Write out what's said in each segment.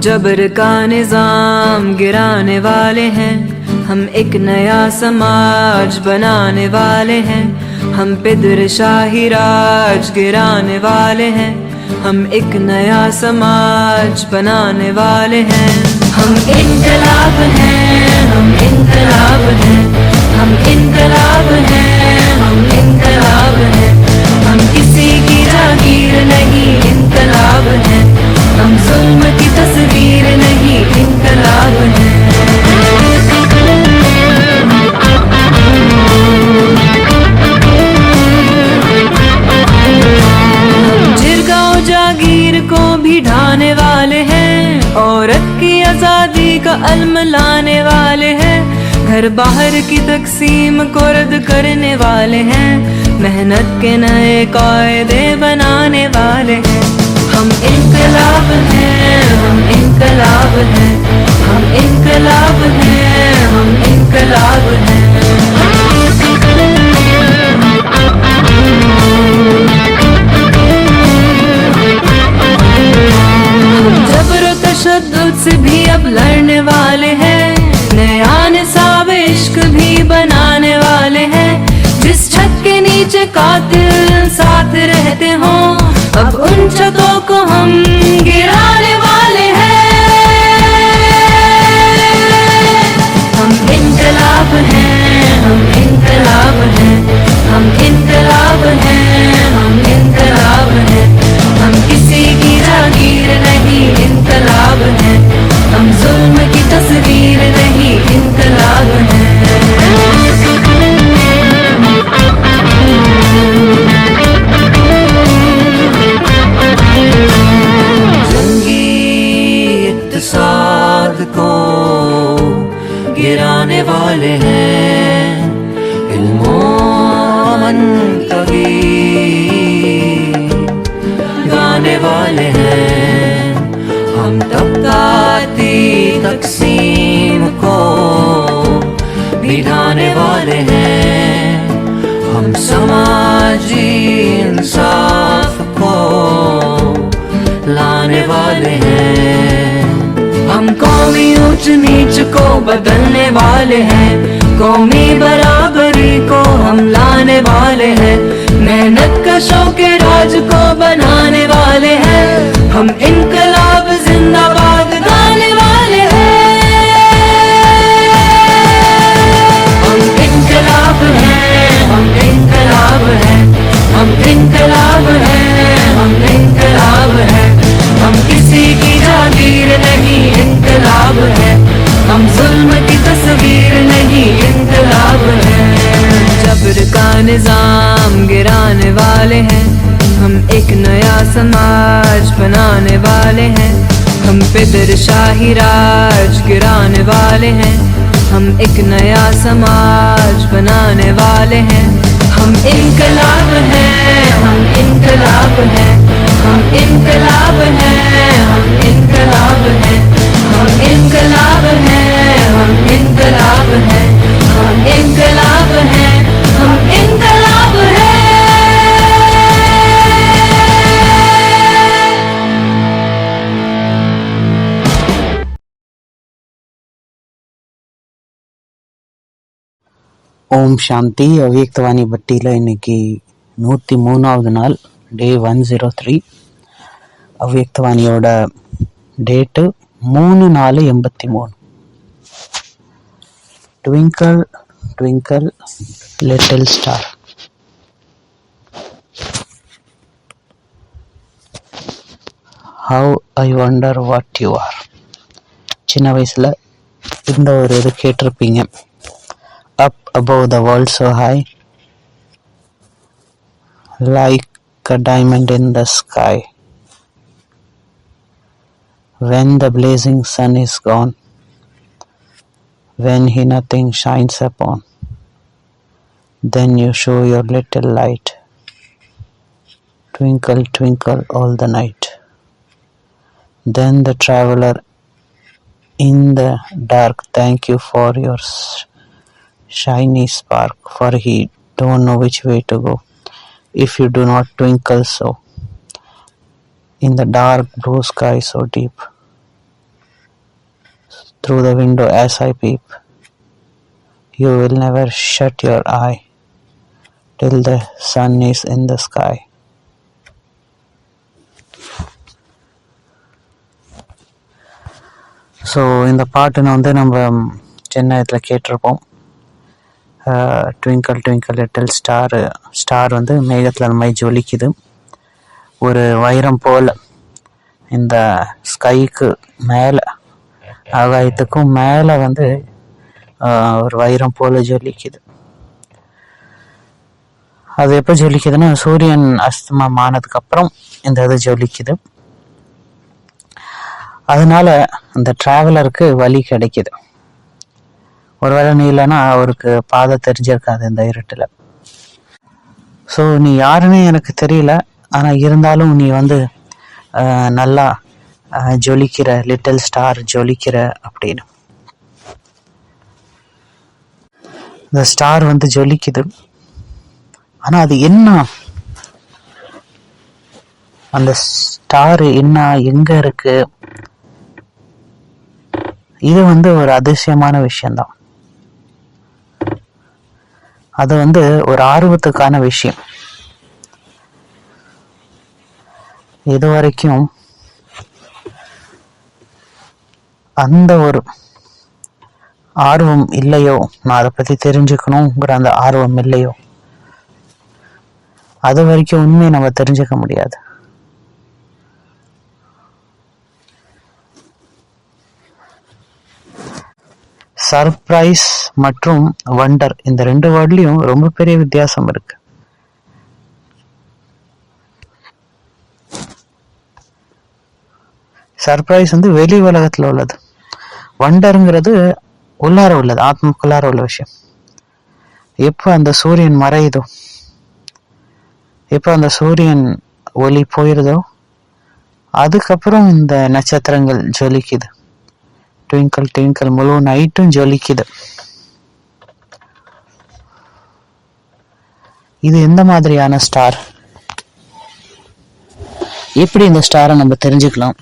जबर का निजाम गिराने वाले हैं, हम एक नया समाज बनाने वाले हैं। हम पे शाही राज गिराने वाले हैं, हम एक नया समाज बनाने वाले हैं। हम इनकलाब हैं, हम इनकलाब हैं, हम इनकलाब हैं, हम इनकलाब हैं। हम किसी की जागीर नहीं, इनकलाब हैं। हम जुल्म की तस्वीर नहीं, इनकलाब हैं। जागीर को भी ढाने वाले हैं, औरत की आजादी का अलम लाने वाले हैं। घर बाहर की तकसीम को रद्द करने वाले हैं, मेहनत के नए कायदे बनाने वाले हैं। हम इनकलाब हैं, हम इनकलाब हैं, हम इनकलाब हैं, हम इनकलाब हैं। तशद्दुद से भी अब लड़ने वाले हैं, नया निसाब इश्क भी बनाने वाले हैं। जिस छत के नीचे कातिल साथ रहते हों, अब उन छतों को हम गिराने वाले हैं। हम इनकलाब हैं, हम इनकलाब हैं, हम इनकलाब हैं, हम इनकलाब हैं। हम किसी की जागीर नहीं, इनकलाब है। हम जुल्म की तस्वीर नहीं, इनकलाब है। जंगी इत्तेसाद को गिराने वाले हैं, इल्मो अमन कभी गाने वाले हैं। हम तबकाती तकसीम को मिटाने वाले हैं, हम समाजी इंसाफ को लाने वाले हैं। हम कौमी ऊंच नीच को बदलने वाले हैं, कौमी बराबरी को हम लाने वाले हैं। मेहनत कशों के राज को बनाने वाले हैं, हम इनकलाब जिंदाबाद गाने वाले हैं। हम इनकलाब हैं, हम इनकलाब हैं, हम इनकलाब हैं, हम इनकलाब हैं। हम किसी की जागीर नहीं, इनकलाब है। हम जुल्म की तस्वीर नहीं, इनकलाब है। जबर का निजाम गिराने वाले हैं, हम एक नया समाज बनाने वाले हैं। हम पे शाही राज गिराने वाले हैं, हम एक नया समाज बनाने वाले हैं। हम इनकलाब हैं, हम इनकलाब हैं, हम इनकलाब हैं, हम इनकलाब हैं, हम इनकलाब हैं, हम इनकलाब हैं, हम इनकलाब हैं, हम इनकलाब हैं। ஓம் சாந்தி. அவ்வியக்தவாணி பட்டியில் இன்னைக்கு 103வது நாள், டே 103. அவ்வியக்தவாணியோட date 3/4/83. Twinkle twinkle little star. How I wonder what you are. சின்ன வயசில் இந்த ஒரு இது கேட்டிருப்பீங்க. Up above the world so high, like a diamond in the sky. When the blazing sun is gone, when he nothing shines upon, then you show your little light. Twinkle, twinkle all the night. Then the traveler in the dark thank you for your shiny spark, for he don't know which way to go if you do not twinkle so in the dark blue sky so deep. through the window as I peep. You will never shut your eye till the sun is in the sky. So இந்த பாட்டு வந்து நம்ம சின்ன இதில் கேட்டிருப்போம். Twinkle twinkle little star வந்து மேகத்தில் அந்த மாதிரி ஜொலிக்குது. ஒரு வைரம் போல் இந்த ஸ்கைக்கு மேலே, ஆகாயத்துக்கும் மேலே வந்து ஒரு வைரம் போல் ஜொலிக்குது. அது எப்போ ஜொலிக்குதுன்னா சூரியன் அஸ்தமனம் ஆனதுக்கப்புறம் இந்த இது ஜொலிக்குது. அதனால அந்த டிராவலருக்கு வழி கிடைக்குது. ஒருவேளை நீ இல்லைன்னா அவருக்கு பாதை தெரிஞ்சிருக்காது இந்த இருட்டில். ஸோ நீ யாருன்னு எனக்கு தெரியல, ஆனால் இருந்தாலும் நீ வந்து நல்லா ஜொலிக்கிற, லிட்டில் ஸ்டார் ஜொலிக்கிற அப்படின்னு. இந்த ஸ்டார் வந்து ஜொலிக்குது. ஆனால் அது என்ன, அந்த ஸ்டார் என்ன, எங்கே இருக்கு, இது வந்து ஒரு அதிசயமான விஷயம்தான். அது வந்து ஒரு ஆர்வத்துக்கான விஷயம். இது வரைக்கும் அந்த ஒரு ஆர்வம் இல்லையோ, நான் அதை பற்றி தெரிஞ்சுக்கணுங்கிற அந்த ஆர்வம் இல்லையோ, அது வரைக்கும் உண்மையை நம்ம தெரிஞ்சுக்க முடியாது. சர்ப்ரைஸ் மற்றும் வண்டர், இந்த ரெண்டு வேர்ட்லயும் ரொம்ப பெரிய வித்தியாசம் இருக்கு. சர்ப்ரைஸ் வந்து வெளி உலகத்துல உள்ளது, வண்டருங்கிறது உள்ளார உள்ளது, ஆத்மக்குள்ளார உள்ள விஷயம். எப்போ அந்த சூரியன் மறையுதோ, எப்போ அந்த சூரியன் ஒளி போயிருதோ, அதுக்கப்புறம் இந்த நட்சத்திரங்கள் ஜொலிக்குது. ட்விங்கிள் ட்விங்கிள் முழு நைட்டும் ஜொலிக்குது. இது எந்த மாதிரியான ஸ்டார், எப்படி இந்த ஸ்டாரை நம்ம தெரிஞ்சுக்கலாம்,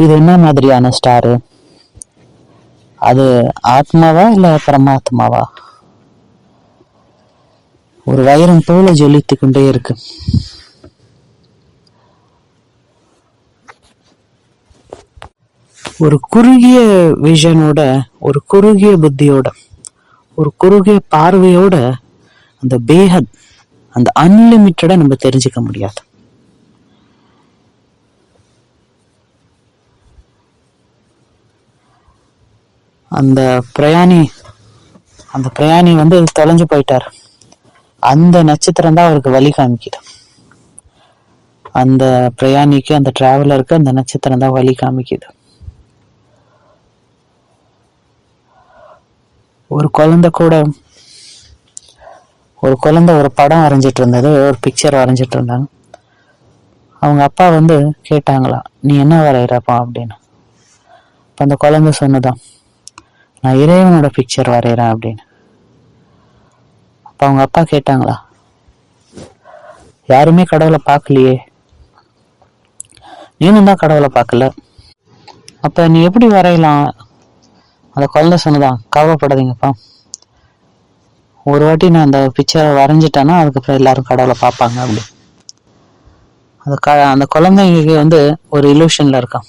இது என்ன மாதிரியான ஸ்டாரு, அது ஆத்மாவா இல்ல பரமாத்மாவா? ஒரு வைரம் போல ஜொலித்து கொண்டே இருக்கு. ஒரு குறுகிய விஷனோட, ஒரு குறுகிய புத்தியோட, ஒரு குறுகிய பார்வையோட அந்த பேஹத், அந்த அன்லிமிட்டட நம்ம தெரிஞ்சுக்க முடியாது. அந்த பிரயாணி வந்து தொலைஞ்சு போயிட்டார். அந்த நட்சத்திரம் தான் அவருக்கு வழி காமிக்குது. அந்த பிரயாணிக்கு, அந்த டிராவலருக்கு அந்த நட்சத்திரம் தான் வழி காமிக்குது. ஒரு குழந்தை ஒரு படம் வரைஞ்சிட்டு இருந்தது, ஒரு பிக்சர் வரைஞ்சிட்டு இருந்தாங்க. அவங்க அப்பா வந்து கேட்டாங்களா, நீ என்ன வரைகிறப்பா அப்படின்னு. இப்போ அந்த குழந்தை சொன்னதான், நான் இறைவனோட பிக்சர் வரைகிறேன் அப்படின்னு. அப்போ அவங்க அப்பா கேட்டாங்களா, யாருமே கடவுளை பார்க்கலையே, நீனும் தான் கடவுளை பார்க்கல, அப்ப நீ எப்படி வரையலாம்? அந்த குழந்தை சொன்னதான், கவலைப்படாதீங்கப்பா, ஒரு வாட்டி நான் அந்த பிக்சரை வரைஞ்சிட்டேன்னா அதுக்கப்புறம் எல்லாரும் கடவுளை பார்ப்பாங்க அப்படி. அந்த குழந்தைங்களுக்கு வந்து ஒரு இலூஷன்ல இருக்கான்.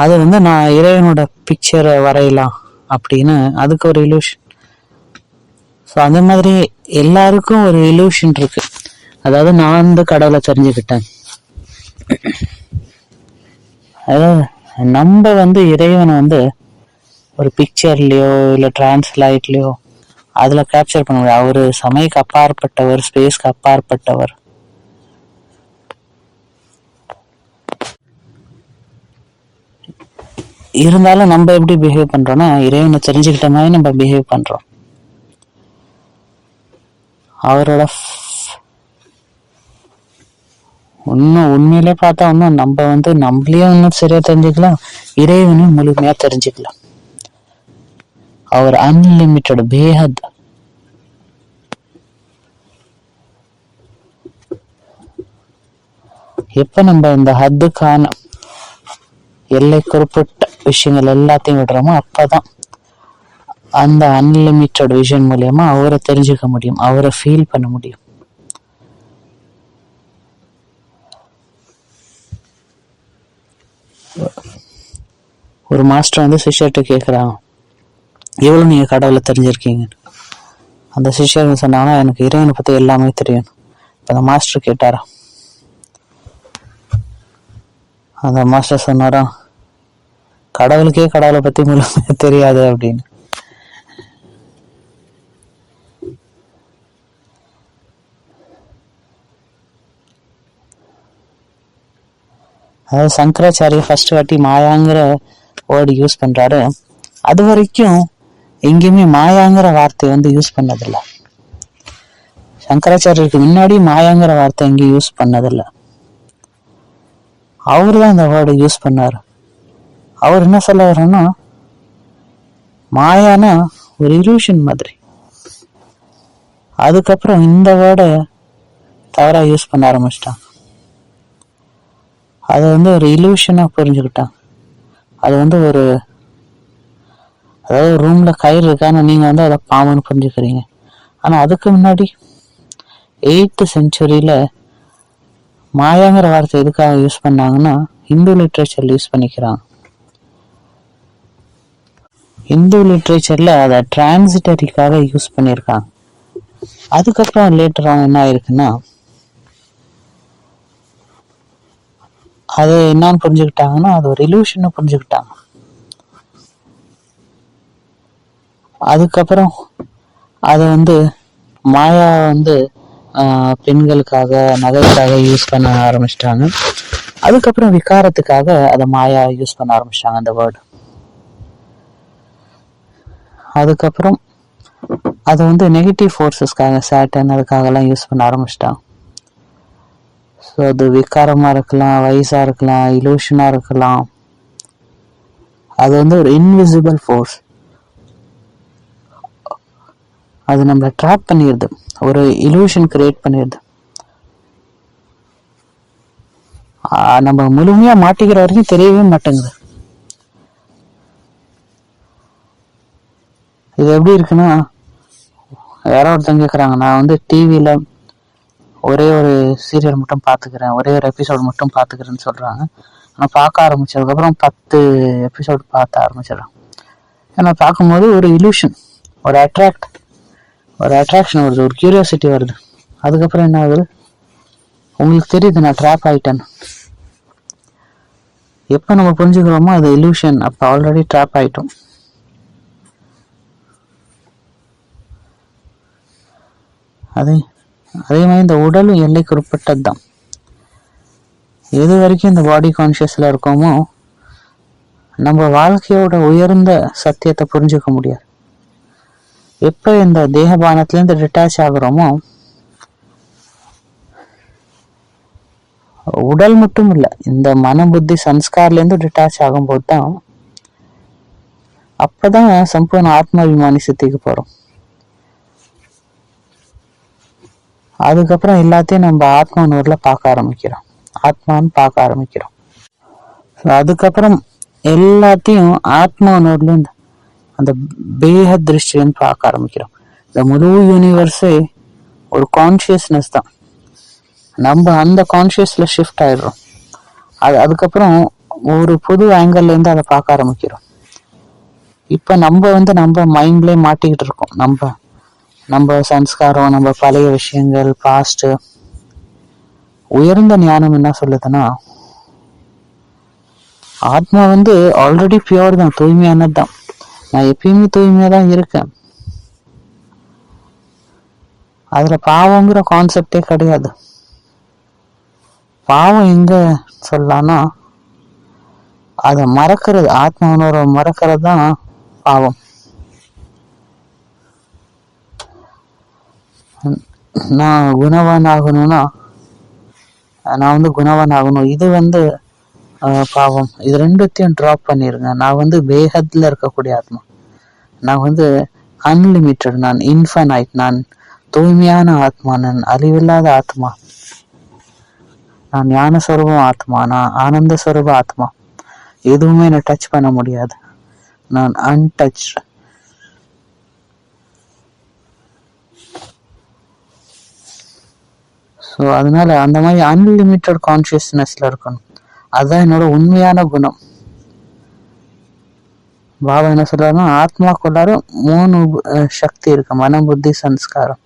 அது வந்து நான் இறைவனோட பிக்சரை வரையலாம் அப்படின்னு, அதுக்கு ஒரு இலூஷன். ஸோ அந்த மாதிரி எல்லாருக்கும் ஒரு இலூஷன் இருக்கு. அதாவது நான் வந்து கடவுளை தெரிஞ்சுக்கிட்டேன், அதாவது நம்ம வந்து இறைவனை வந்து ஒரு பிக்சர்லயோ இல்லை டிரான்ஸ்லைட்லயோ அதுல கேப்சர் பண்ண முடியாது. அவரு சமயக்கு அப்பாற்பட்டவர், ஸ்பேஸ்க்கு அப்பாற்பட்டவர். இருந்தாலும் நம்ம எப்படி பிஹேவ் பண்றோம்னா, இறைவனை தெரிஞ்சுக்கிட்ட மாதிரி நம்ம பிஹேவ் பண்றோம். அவரோட உண்மையிலே பார்த்தா இன்னும் நம்ம வந்து நம்மளையே இன்னும் சரியா தெரிஞ்சுக்கலாம், இறைவனையும் முழுமையா தெரிஞ்சுக்கலாம். அவர் அன்லிமிட்டட், பேஹத். எப்ப நம்ம இந்த ஹத்துக்கான எல்லைக்குட்பட்ட விஷயங்கள் எல்லாத்தையும் விடுறோமோ அப்பதான் அந்த அன்லிமிட்டட் விஷன் மூலியமா அவரை தெரிஞ்சுக்க முடியும், அவரை ஃபீல் பண்ண முடியும். ஒரு மாஸ்டர் வந்து சிஷ்யர்கிட்ட கேட்குறாங்க, எவ்வளோ நீங்கள் கடவுளை தெரிஞ்சிருக்கீங்க? அந்த சிஷ்யர் சொன்னாங்கன்னா, எனக்கு இறைவனை பற்றி எல்லாமே தெரியும். இப்போ அந்த மாஸ்டர் கேட்டாரா, அந்த மாஸ்டர் சொன்னாரா, கடவுளுக்கே கடவுளை பற்றி முழுமையாக தெரியாது அப்படின்னு. அதாவது சங்கராச்சாரிய ஃபர்ஸ்ட் வாட்டி மாயாங்கிற வேர்டு யூஸ் பண்றாரு. அது வரைக்கும் எங்கேயுமே மாயாங்கிற வார்த்தை வந்து யூஸ் பண்ணதில்லை. சங்கராச்சாரியருக்கு முன்னாடி மாயாங்கிற வார்த்தை எங்கேயும் யூஸ் பண்ணதில்லை. அவரு தான் இந்த வேர்டை யூஸ் பண்ணாரு. அவர் என்ன சொல்ல வர்றன்னா, மாயானா ஒரு இலூஷன் மாதிரி. அதுக்கப்புறம் இந்த வேர்டை தவறா யூஸ் பண்ண ஆரம்பிச்சிட்டாங்க. அதை வந்து ஒரு இலூஷனா புரிஞ்சுக்கிட்டாங்க. அது வந்து ஒரு, அதாவது ரூம்ல கயிறு இருக்கான்னு நீங்க வந்து அதை பாம்புன்னு புரிஞ்சுக்கிறீங்க. ஆனா அதுக்கு முன்னாடி 8th centuryல மாயாங்கிற வார்த்தை எதுக்காக யூஸ் பண்ணாங்கன்னா, இந்து லிட்ரேச்சர்ல யூஸ் பண்ணிக்கிறாங்க. இந்து லிட்ரேச்சர்ல அதை டிரான்சிட்டரிக்காக யூஸ் பண்ணியிருக்காங்க. அதுக்கப்புறம் லேட்டர் ஆன் என்ன ஆயிருக்குன்னா, அது என்னன்னு புரிஞ்சுக்கிட்டாங்கன்னா, அது ஒரு இலூஷன் புரிஞ்சுக்கிட்டாங்க. அதுக்கப்புறம் அதை வந்து மாயா வந்து பெண்களுக்காக நகைக்காக யூஸ் பண்ண ஆரம்பிச்சிட்டாங்க. அதுக்கப்புறம் விகாரத்துக்காக அதை மாயா யூஸ் பண்ண ஆரம்பிச்சிட்டாங்க அந்த வேர்டு. அதுக்கப்புறம் அதை வந்து நெகட்டிவ் ஃபோர்ஸஸ்க்காக, சேட்டன் அதுக்காகலாம் யூஸ் பண்ண ஆரம்பிச்சிட்டாங்க. ஸோ அது விகாரமாக இருக்கலாம், வயசாக இருக்கலாம், இலூஷனாக இருக்கலாம். அது வந்து ஒரு இன்விசிபிள் ஃபோர்ஸ். அது நம்மளை ட்ராப் பண்ணிடுது, ஒரு இலூஷன் கிரியேட் பண்ணிடுது. நம்ம முழுமையா மாட்டிக்கிற வரைக்கும் தெரியவே மாட்டேங்குது. இது எப்படி இருக்குன்னா, யாரோ ஒருத்தங்க கேட்குறாங்க, நான் வந்து டிவியில ஒரே ஒரு சீரியல் மட்டும் பார்த்துக்கிறேன், ஒரே ஒரு எபிசோடு மட்டும் பார்த்துக்கிறேன்னு சொல்றாங்க. ஆனால் பார்க்க ஆரம்பிச்சதுக்கப்புறம் 10 எபிசோடு பார்க்க ஆரம்பிச்சிடறாங்க. ஏன்னா பார்க்கும்போது ஒரு இலூஷன், ஒரு அட்ராக்ஷன் வருது, ஒரு கியூரியாசிட்டி வருது. அதுக்கப்புறம் என்ன ஆகுது, உங்களுக்கு தெரியுது நான் ட்ராப் ஆயிட்டேன்னு. எப்போ நம்ம புரிஞ்சுக்கிறோமோ அது இலூஷன், அப்போ ஆல்ரெடி ட்ராப் ஆயிட்டோம். அதே மாதிரி இந்த உடலும் எல்லைக்கு உட்பட்டது தான். எது வரைக்கும் இந்த பாடி கான்சியஸ்ல இருக்கோமோ நம்ம வாழ்க்கையோட உயர்ந்த சத்தியத்தை புரிஞ்சுக்க முடியாது. எப்ப இந்த தேகபானத்துல இருந்து டிட்டாச் ஆகுறோமோ, உடல் மட்டும் இல்ல, இந்த மன புத்தி சன்ஸ்கார்ல இருந்து டிட்டாச் ஆகும்போது தான், அப்பதான் சம்பூர்ண ஆத்மாபிமானி சித்திக்கு போறோம். அதுக்கப்புறம் எல்லாத்தையும் நம்ம ஆத்மா நூறுல பார்க்க ஆரம்பிக்கிறோம், ஆத்மான்னு பார்க்க ஆரம்பிக்கிறோம். அதுக்கப்புறம் எல்லாத்தையும் ஆத்மா நூறுல இருந்து அந்த பேக திருஷ்டின்னு பார்க்க ஆரம்பிக்கிறோம். இந்த முழு யூனிவர்ஸே ஒரு கான்சியஸ்னஸ் தான். நம்ம அந்த கான்சியஸ்ல ஷிஃப்ட் ஆயிடுறோம். அதுக்கப்புறம் ஒரு புது ஆங்கிள் இருந்து அதை பார்க்க ஆரம்பிக்கிறோம். இப்ப நம்ம வந்து நம்ம மைண்ட்லயே மாட்டிக்கிட்டு இருக்கோம். நம்ம சன்ஸ்காரம், நம்ம பழைய விஷயங்கள், பாஸ்ட். உயர்ந்த ஞானம் என்ன சொல்லுதுன்னா, ஆத்மா வந்து ஆல்ரெடி பியூர் தான், தூய்மையானது தான். நான் எப்பயுமே தூய்மையா தான் இருக்கேன். அதுல பாவங்கிற கான்செப்டே கிடையாது. பாவம் எங்க சொல்லலாம்னா, அதை மறக்கிறது, ஆத்மா உணர்வை மறக்கிறது தான் பாவம். நான் குணவான் ஆகணும்னா, நான் வந்து குணவான் ஆகணும், இது வந்து பாவம். இது ரெண்டுத்தையும் டிராப் பண்ணிருங்க. நான் வந்து வேகத்துல இருக்கக்கூடிய ஆத்மா, நான் வந்து அன்லிமிட்டட், நான் இன்ஃபைனைட், நான் தூய்மையான ஆத்மா, நான் அழிவில்லாத ஆத்மா, நான் ஞான ஸ்வரூபம் ஆத்மா, நான் ஆனந்த ஸ்வரூப ஆத்மா. எதுவுமே என்னை டச் பண்ண முடியாது. நான் அன்டச். ஸோ அதனால அந்த மாதிரி அன்லிமிட்டட் கான்சியஸ்னஸ்ல இருக்கணும். அதுதான் என்னோட உண்மையான குணம். பாபா என்ன சொல்றாருன்னா, ஆத்மாக்குள்ளார 3 சக்தி இருக்கு, மனம், புத்தி, சன்ஸ்காரம்.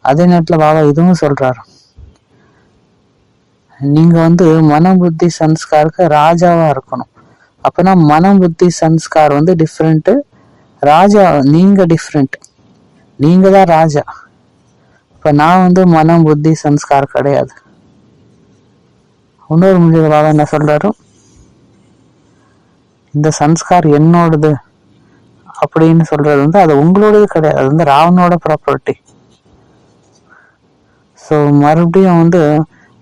அதே நேரத்துல பாபா இதுவும் சொல்றாரு, நீங்க மனம், புத்தி, சன்ஸ்காருக்கு ராஜாவா இருக்கணும். அப்பனா மனம், புத்தி, சன்ஸ்கார் டிஃப்ரெண்ட், ராஜா நீங்க டிஃப்ரெண்ட். நீங்க தான் ராஜா. இப்ப நான் மனம், புத்தி, சன்ஸ்கார் கிடையாது. இன்னொரு முடிவு பாபா என்ன சொல்றாரு, இந்த சன்ஸ்கார் என்னோடது அப்படின்னு சொல்றது அது உங்களோடது கிடையாது, அது ராவனோட ப்ராப்பர்ட்டி. ஸோ மறுபடியும்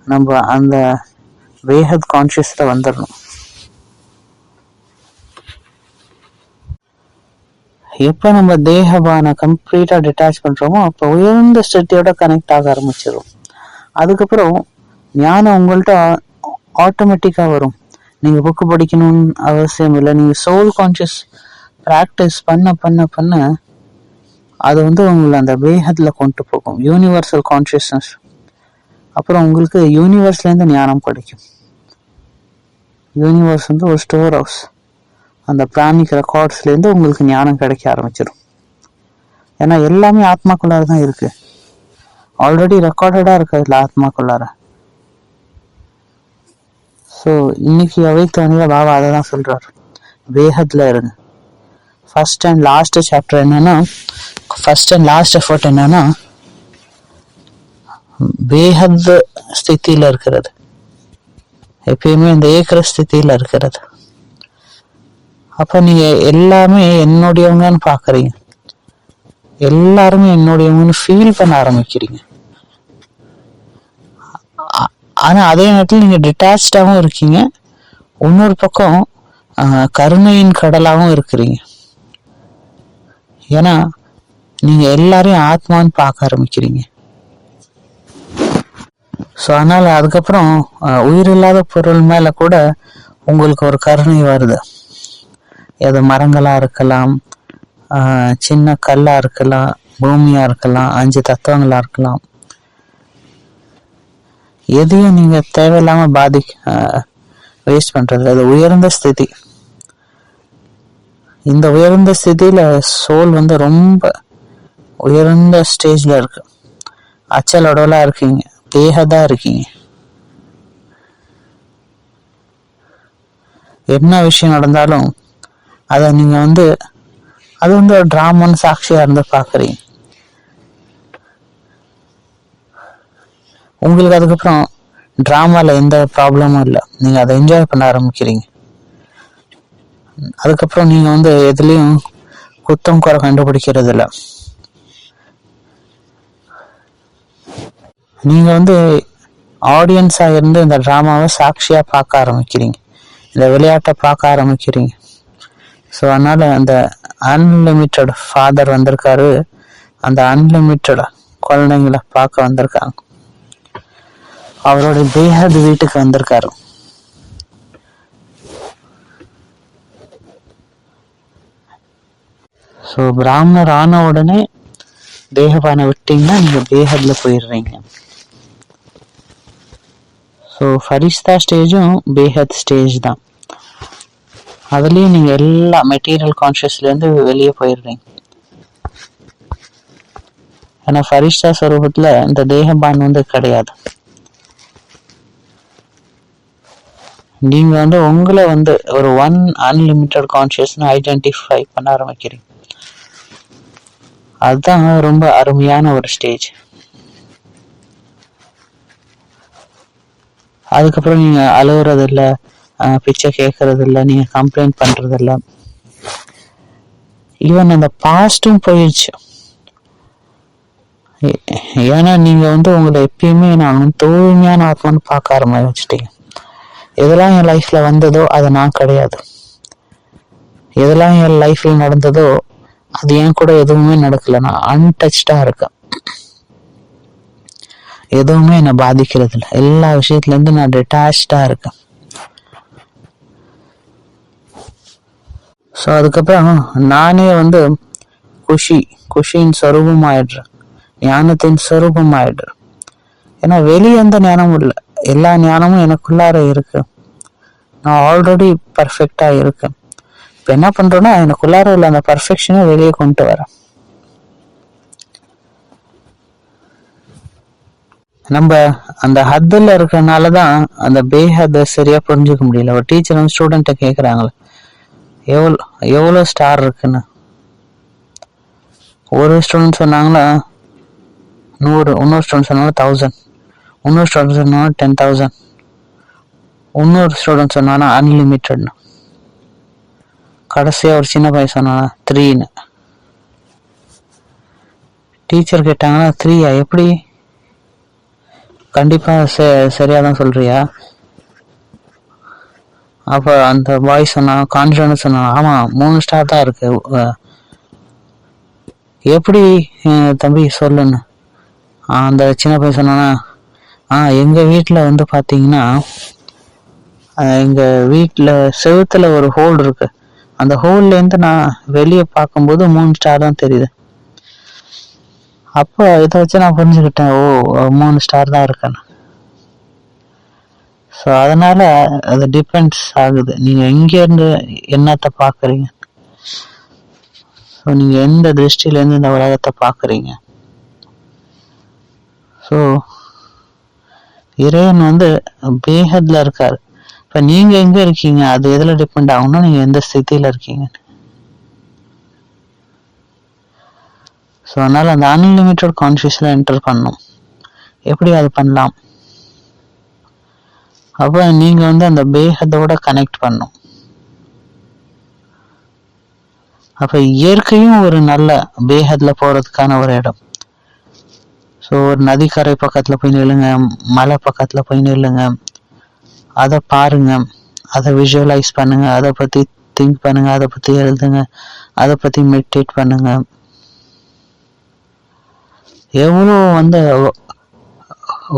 நம்ம அந்த வேஹத் கான்சியஸ்ல வந்துடணும். எப்ப நம்ம தேகபான கம்ப்ளீட்டா டிட்டாச் பண்றோமோ அப்ப உயர்ந்த ஸ்டேட்டியோட கனெக்ட் ஆக ஆரம்பிச்சிடும். அதுக்கப்புறம் ஞானம் உங்கள்கிட்ட ஆட்டோமேட்டிக்கா வரும். நீங்க புக்கு படிக்கணும்னு அவசியம் இல்லை. நீங்க சோல் கான்சியஸ் பிராக்டிஸ் பண்ண பண்ண பண்ண அது உங்களை அந்த வேகத்துல கொண்டு போகும், யூனிவர்சல் கான்சியஸ்னஸ். அப்புறம் உங்களுக்கு யூனிவர்ஸ்ல இருந்து ஞானம் கிடைக்கும். யூனிவர்ஸ் ஒரு ஸ்டோர் ஹவுஸ். அந்த பிராணிக் ரெக்கார்ட்ஸ்ல இருந்து உங்களுக்கு ஞானம் கிடைக்க ஆரம்பிச்சிடும். ஏன்னா எல்லாமே ஆத்மாக்குள்ளார தான் இருக்கு, ஆல்ரெடி ரெக்கார்டடா இருக்கு அதுல ஆத்மாக்குள்ளார. ஸோ இன்னைக்கு அவைத்தவனில பாபா அதை தான் சொல்றாரு, வேகத்துல இருங்க. ஃபர்ஸ்ட் அண்ட் லாஸ்ட் சாப்டர் என்னன்னா, ஃபர்ஸ்ட் அண்ட் லாஸ்ட் எஃபர்ட் என்னன்னா வேகத் ஸ்திதியில இருக்கிறது, எப்பயுமே இந்த ஏக்கர ஸ்திதியில இருக்கிறது. அப்ப நீங்க எல்லாமே என்னுடையவங்கன்னு பாக்குறீங்க, எல்லாருமே என்னுடையவங்கன்னு ஃபீல் பண்ண ஆரம்பிக்கிறீங்க. ஆனா அதே நேரத்தில் நீங்க டிட்டாச்சாவும் இருக்கீங்க, இன்னொரு பக்கம் கருணையின் கடலாவும் இருக்கிறீங்க. ஏன்னா நீங்க எல்லாரையும் ஆத்மான்னு பார்க்க ஆரம்பிக்கிறீங்க. ஸோ அதனால அதுக்கப்புறம் உயிரில்லாத பொருள் மேல கூட உங்களுக்கு ஒரு கருணை வருது. அது மரங்களா இருக்கலாம், சின்ன கல்லா இருக்கலாம், பூமியா இருக்கலாம், 5 தத்துவங்களா இருக்கலாம். எதையும் நீங்க தேவையில்லாம வேஸ்ட் பண்றது. அது உயர்ந்த ஸ்திதி. இந்த உயர்ந்த ஸ்திதியில சோல் ரொம்ப உயர்ந்த ஸ்டேஜ்ல இருக்கு. அச்சலோடலா இருக்கீங்க, தேகதா இருக்கீங்க. என்ன விஷயம் நடந்தாலும் அத நீங்க அது ஒரு டிராமான்னு சாட்சியா இருந்து பாக்குறீங்க. உங்களுக்கு அதுக்கப்புறம் டிராமால எந்த ப்ராப்ளமும் இல்லை, நீங்க அதை என்ஜாய் பண்ண ஆரம்பிக்கிறீங்க. அதுக்கப்புறம் நீங்க எதுலயும் குத்தம் குறை கண்டுபிடிக்கிறது இல்லை. நீங்க ஆடியன்ஸா இருந்து இந்த டிராமாவை சாட்சியா பார்க்க ஆரம்பிக்கிறீங்க, இந்த விளையாட்டை பார்க்க ஆரம்பிக்கிறீங்க. ஸோ அதனால அந்த அன்லிமிட்டட் ஃபாதர் வந்திருக்காரு, அந்த அன்லிமிட்டட் குழந்தைங்களை பார்க்க வந்திருக்காங்க, அவரோட பேஹத் வீட்டுக்கு வந்திருக்காரு. ஸோ பிராமணர் ஆன உடனே தேகபானை விட்டீங்கன்னா நீங்க பேஹத்ல போயிடுறீங்க. ஸோ ஃபரிஸ்தா ஸ்டேஜும் பேஹத் ஸ்டேஜ் தான். அதுலயும் நீங்க எல்லா மெட்டீரியல் கான்சியஸ்ல இருந்து வெளியே போயிடுறீங்க. ஏன்னா ஃபரிஸ்தா ஸ்வரூபத்துல இந்த தேகபான் கிடையாது. நீங்க உங்களை ஒரு அன்லிமிட்டட் கான்சியஸ்னு ஐடென்டிஃபை பண்ண ஆரம்பிக்கிறீங்க. அதுதான் ரொம்ப அருமையான ஒரு ஸ்டேஜ். அதுக்கப்புறம் நீங்க அழுகுறது இல்லை, பிச்சை கேட்கறது இல்லை, நீங்க கம்ப்ளைண்ட் பண்றது இல்லை. ஈவன் அந்த பாஸ்டும் போயிடுச்சு. ஏன்னா நீங்க உங்களை எப்பயுமே நான் தூய்மையான ஆத்மான்னு பார்க்க ஆரம்பிச்சிட்டீங்க. எதெல்லாம் என் லைஃப்ல வந்ததோ அது நான் கிடையாது, எதெல்லாம் என் லைஃப்ல நடந்ததோ அது ஏன் கூட எதுவுமே நடக்கல, நான் அன்டச்சா இருக்கேன், எதுவுமே என்னை பாதிக்கிறது இல்லை, எல்லா விஷயத்துல இருந்து நான் டிட்டாச்சா இருக்கேன். ஸோ அதுக்கப்புறம் நானே வந்து குஷியின் சொரூபம் ஆயிடுறேன், ஞானத்தின் சொரூபம் ஆயிடுறேன். ஏன்னா வெளியே எந்த ஞானமும் இல்லை, எல்லா ஞானமும் எனக்குள்ளார இருக்கு. நான் ஆல்ரெடி பர்ஃபெக்டா இருக்கேன். இப்போ என்ன பண்றேன்னா எனக்குள்ளார உள்ள அந்த பர்ஃபெக்ஷனை வெளியே கொண்டு வரேன். நம்ம அந்த ஹத்துல இருக்கறனாலதான் அந்த பேஹத்தை சரியா புரிஞ்சுக்க முடியல. ஒரு டீச்சர் வந்து ஸ்டூடெண்ட்டை கேட்குறாங்களே எவ்வளோ ஸ்டார் இருக்குன்னு. ஒரு ஸ்டூடெண்ட் சொன்னாங்களா 100, இன்னொரு ஸ்டூடெண்ட் சொன்னாலும் 1000, இன்னொரு ஸ்டூடெண்ட் சொன்னாலும் 10,000, இன்னொரு ஸ்டூடெண்ட் சொன்னாலும் அன்லிமிட்டட்னு. கடைசியா ஒரு சின்ன பையன் சொன்னானா 3ன்னு. டீச்சர் கேட்டாங்கன்னா 3யா, எப்படி, கண்டிப்பா சரியாதான் சொல்றியா? அப்ப அந்த பாய் சொன்னா, கான்ஃபிடன்ஸ் சொன்னா, ஆமா 3 ஸ்டார் தான் இருக்கு. எப்படி தம்பி சொல்லுன்னு. அந்த சின்ன பையன் சொன்னானா, எங்க வீட்டுல வந்து பாத்தீங்கன்னா எங்க வீட்டுல செவுத்துல ஒரு ஹோல் இருக்கு. அந்த ஹோல்ல இருந்து நான் வெளியே பார்க்கும்போது 3 ஸ்டார் தான் தெரியுது. அப்போ இதை வச்சு நான் புரிஞ்சுக்கிட்டேன், 3 ஸ்டார் தான் இருக்குன்னு. ஸோ அதனால அது டிபெண்ட்ஸ் ஆகுது, நீங்க எங்க இருந்து என்னத்தை பாக்குறீங்க. ஸோ நீங்க எந்த திருஷ்டில இருந்து இந்த உலகத்தை பாக்குறீங்க. ஸோ இறைவன் வந்து பேஹத்ல இருக்காரு. இப்ப நீங்க எங்க இருக்கீங்க, அது எதுல டிபெண்ட் ஆகும்னா நீங்க எந்த ஸ்திதியில இருக்கீங்க. ஸோ அதனால அந்த அன்லிமிட்டட் கான்சியஸ்ல என்டர் பண்ணும். எப்படி அது பண்ணலாம்? அப்ப நீங்க வந்து அந்த பேஹத்தோட கனெக்ட் பண்ணும். அப்ப இயற்கையும் ஒரு நல்ல பேஹத்ல போறதுக்கான ஒரு இடம். ஸோ ஒரு நதிக்கரை பக்கத்துல போய் நில்லுங்க, மலை பக்கத்துல போய் நில்லுங்க, அதை பாருங்க, அதை விஷுவலைஸ் பண்ணுங்க, அதை பத்தி திங்க் பண்ணுங்க, அதை பத்தி எழுதுங்க, அதை பத்தி மெடிடேட் பண்ணுங்க. எவ்வளோ வந்து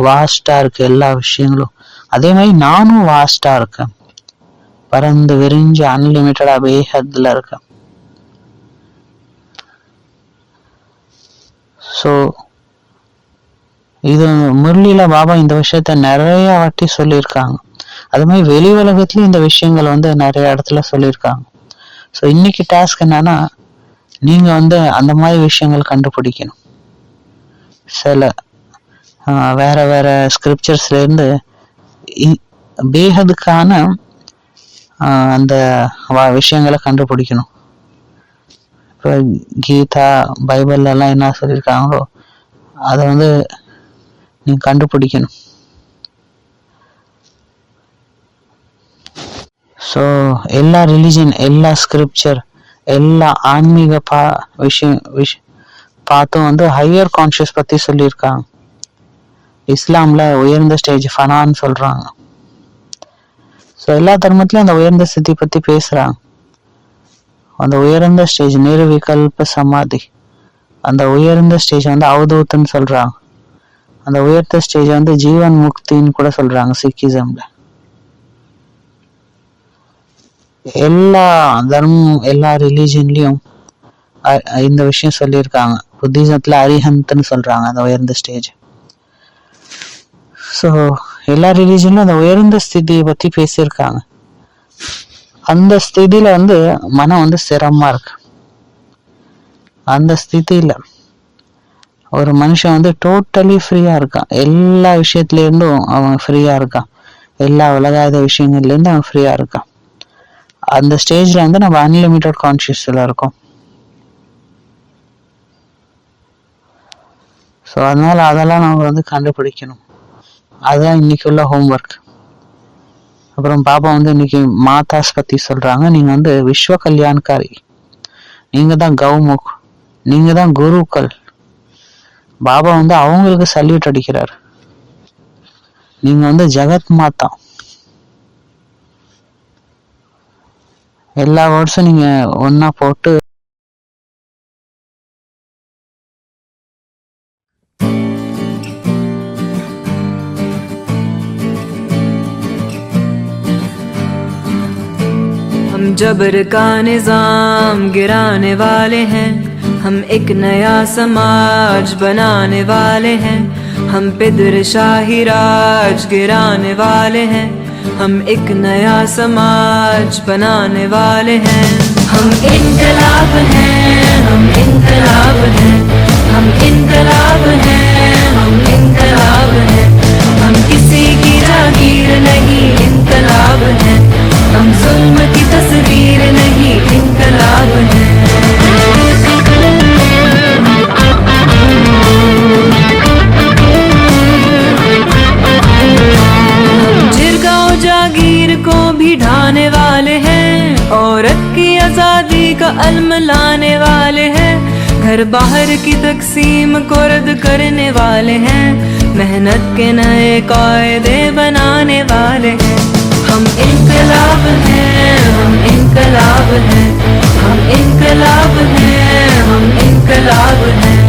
வாஸ்டா இருக்கு எல்லா விஷயங்களும். அதே மாதிரி நானும் வாஸ்டா இருக்கேன், பறந்து விரிஞ்சு அன்லிமிட்டடா பேஹத்ல இருக்கேன். ஸோ இது முரளியில பாபா இந்த விஷயத்த நிறைய வாட்டி சொல்லியிருக்காங்க. அது மாதிரி வெளி உலகத்துலயும் இந்த விஷயங்கள் வந்து நிறைய இடத்துல சொல்லியிருக்காங்க. ஸோ இன்னைக்கு டாஸ்க் என்னன்னா, நீங்க வந்து அந்த மாதிரி விஷயங்கள் கண்டுபிடிக்கணும். சில வேற வேற ஸ்கிரிப்சர்ஸ்ல இருந்து பேஹதுக்கான அந்த விஷயங்களை கண்டுபிடிக்கணும். இப்போ கீதா பைபிள்ல எல்லாம் என்ன சொல்லியிருக்காங்களோ அதை வந்து நீங்க கண்டுபிடிக்கணும். ஸோ எல்லா ரிலிஜன், எல்லா ஸ்கிரிப்சர், எல்லா ஆன்மீக விஷயம் பார்த்தும் வந்து ஹையர் கான்சியஸ் பத்தி சொல்லியிருக்காங்க. இஸ்லாம்ல உயர்ந்த ஸ்டேஜ் ஃபனான்னு சொல்றாங்க. ஸோ எல்லா தர்மத்திலும் அந்த உயர்ந்த ஸ்திதி பத்தி பேசுறாங்க. அந்த உயர்ந்த ஸ்டேஜ் நிர்விகல்ப சமாதி, அந்த உயர்ந்த ஸ்டேஜ் வந்து அவதூத்துன்னு சொல்றாங்க. அந்த உயர்ந்த ஸ்டேஜ் வந்து ஜீவன் முக்தின்னு கூட சொல்றாங்க சிக்கிசம்ல. எல்லா தர்மம், எல்லா ரிலீஜன்லயும் இந்த விஷயம் சொல்லியிருக்காங்க. புத்திசத்துல அரிஹந்த்னு சொல்றாங்க அந்த உயர்ந்த ஸ்டேஜ். ஸோ எல்லா ரிலீஜன்லும் அந்த உயர்ந்த ஸ்திதியை பத்தி பேசியிருக்காங்க. அந்த ஸ்திதியில வந்து மனம் வந்து ஸ்திரமா இருக்கு. அந்த ஸ்திதியில ஒரு மனுஷன் வந்து டோட்டலி ஃப்ரீயா இருக்கான். எல்லா விஷயத்துல இருந்தும் அவன் ஃப்ரீயா இருக்கான். எல்லா உலகாத விஷயங்கள்ல இருந்து அவன் ஃப்ரீயா இருக்கான். அந்த ஸ்டேஜ்ல வந்து நம்ம அன்லிமிட்டட் கான்சியஸ்ல இருக்கோம். ஸோ அதனால அதெல்லாம் நம்ம வந்து கண்டுபிடிக்கணும். அதுதான் இன்னைக்கு உள்ள ஹோம்ஒர்க். அப்புறம் பாபா வந்து இன்னைக்கு மாதாஸ் பத்தி சொல்றாங்க. நீங்க வந்து விஸ்வ கல்யாண்காரி, நீங்க தான் கௌமுக், நீங்க தான் குருக்கள். பாபா வந்து அவங்களுக்கு சல்யூட் அடிக்கிறார். நீங்க வந்து ஜெகத் மாதா. எல்லா வேர்ட்ஸும் நீங்க ஒன்னா போட்டு हम जबर का निजाम गिराने वाले हैं, हम एक नया समाज बनाने वाले हैं। हम पे शाही राज गिराने वाले हैं, हम एक नया समाज बनाने वाले हैं। हम इनकलाब हैं, हम इनकलाब हैं, हम इनकलाब हैं, हम इनकलाब हैं। हम किसी की जागीर नहीं, इनकलाब हैं। हम जुल्म की तस्वीर नहीं, इनकलाब हैं। जिरगांव जागीर को भी ढाने वाले हैं, औरत की आजादी का अलम लाने वाले हैं। घर बाहर की तकसीम को रद्द करने वाले हैं, मेहनत के नए कायदे बनाने वाले हैं। हम इनकलाब हैं, हम इनकलाब हैं, हम इनकलाब हैं, हम इनकलाब हैं।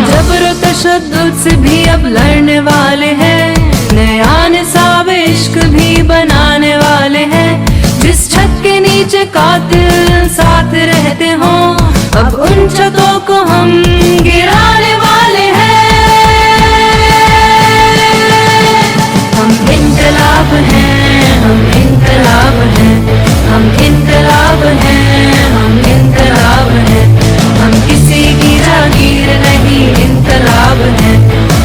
जबर तशद्दुद से भी अब लड़ने वाले हैं, नया निसाब इश्क भी बनाने वाले हैं। जिस छत के नीचे कातिल साथ रहते हों, अब उन छतों को हम गिराने वाले हैं। हम इनकलाब हैं, हम इनकलाब हैं, हम इनकलाब हैं, हम इनकलाब हैं। हम किसी की जागीर नहीं, इनकलाब हैं।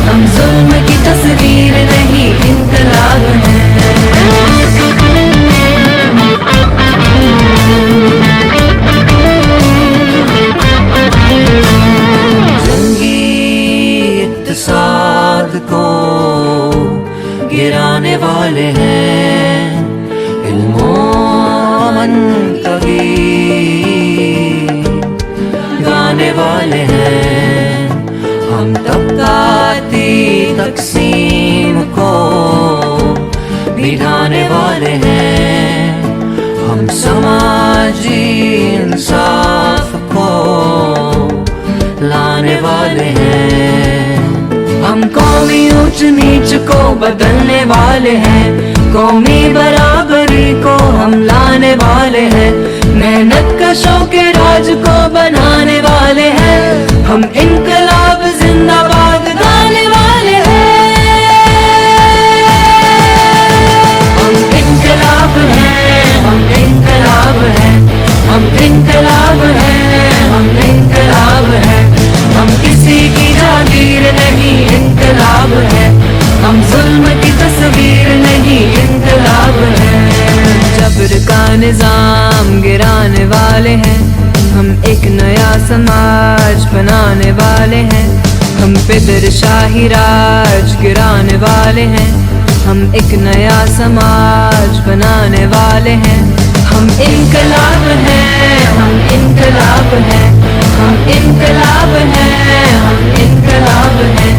हम जुल्म की तस्वीर नहीं, इनकलाब हैं। इत्तेसाद को गिराने वाले हैं, इल्मोमन कभी गाने वाले हैं। हम तबकाती तकसीम को मिटाने वाले हैं, हम समाजी इंसाफ को लाने वाले हैं। हम कौमी ऊंच नीच को बदलने वाले हैं, कौमी बराबरी को हम लाने वाले हैं। मेहनत कशों के राज को बनाने वाले हैं, हम इनकलाब जिंदाबाद गाने वाले हैं। हम इनकलाब हैं, हम इनकलाब हैं, हम इनकलाब हैं, हम इनकलाब हैं। हम किसी की जागीर नहीं, इनकलाब है। हम जुल्म की तस्वीर नहीं, इनकलाब है। जबर का निजाम गिराने वाले हैं, हम एक नया समाज बनाने वाले हैं। हम पे शाही राज गिराने वाले हैं, हम एक नया समाज बनाने वाले हैं। हम इनकलाब हैं, हम इनकलाब हैं, हम इनकलाब हैं, हम इनकलाब हैं।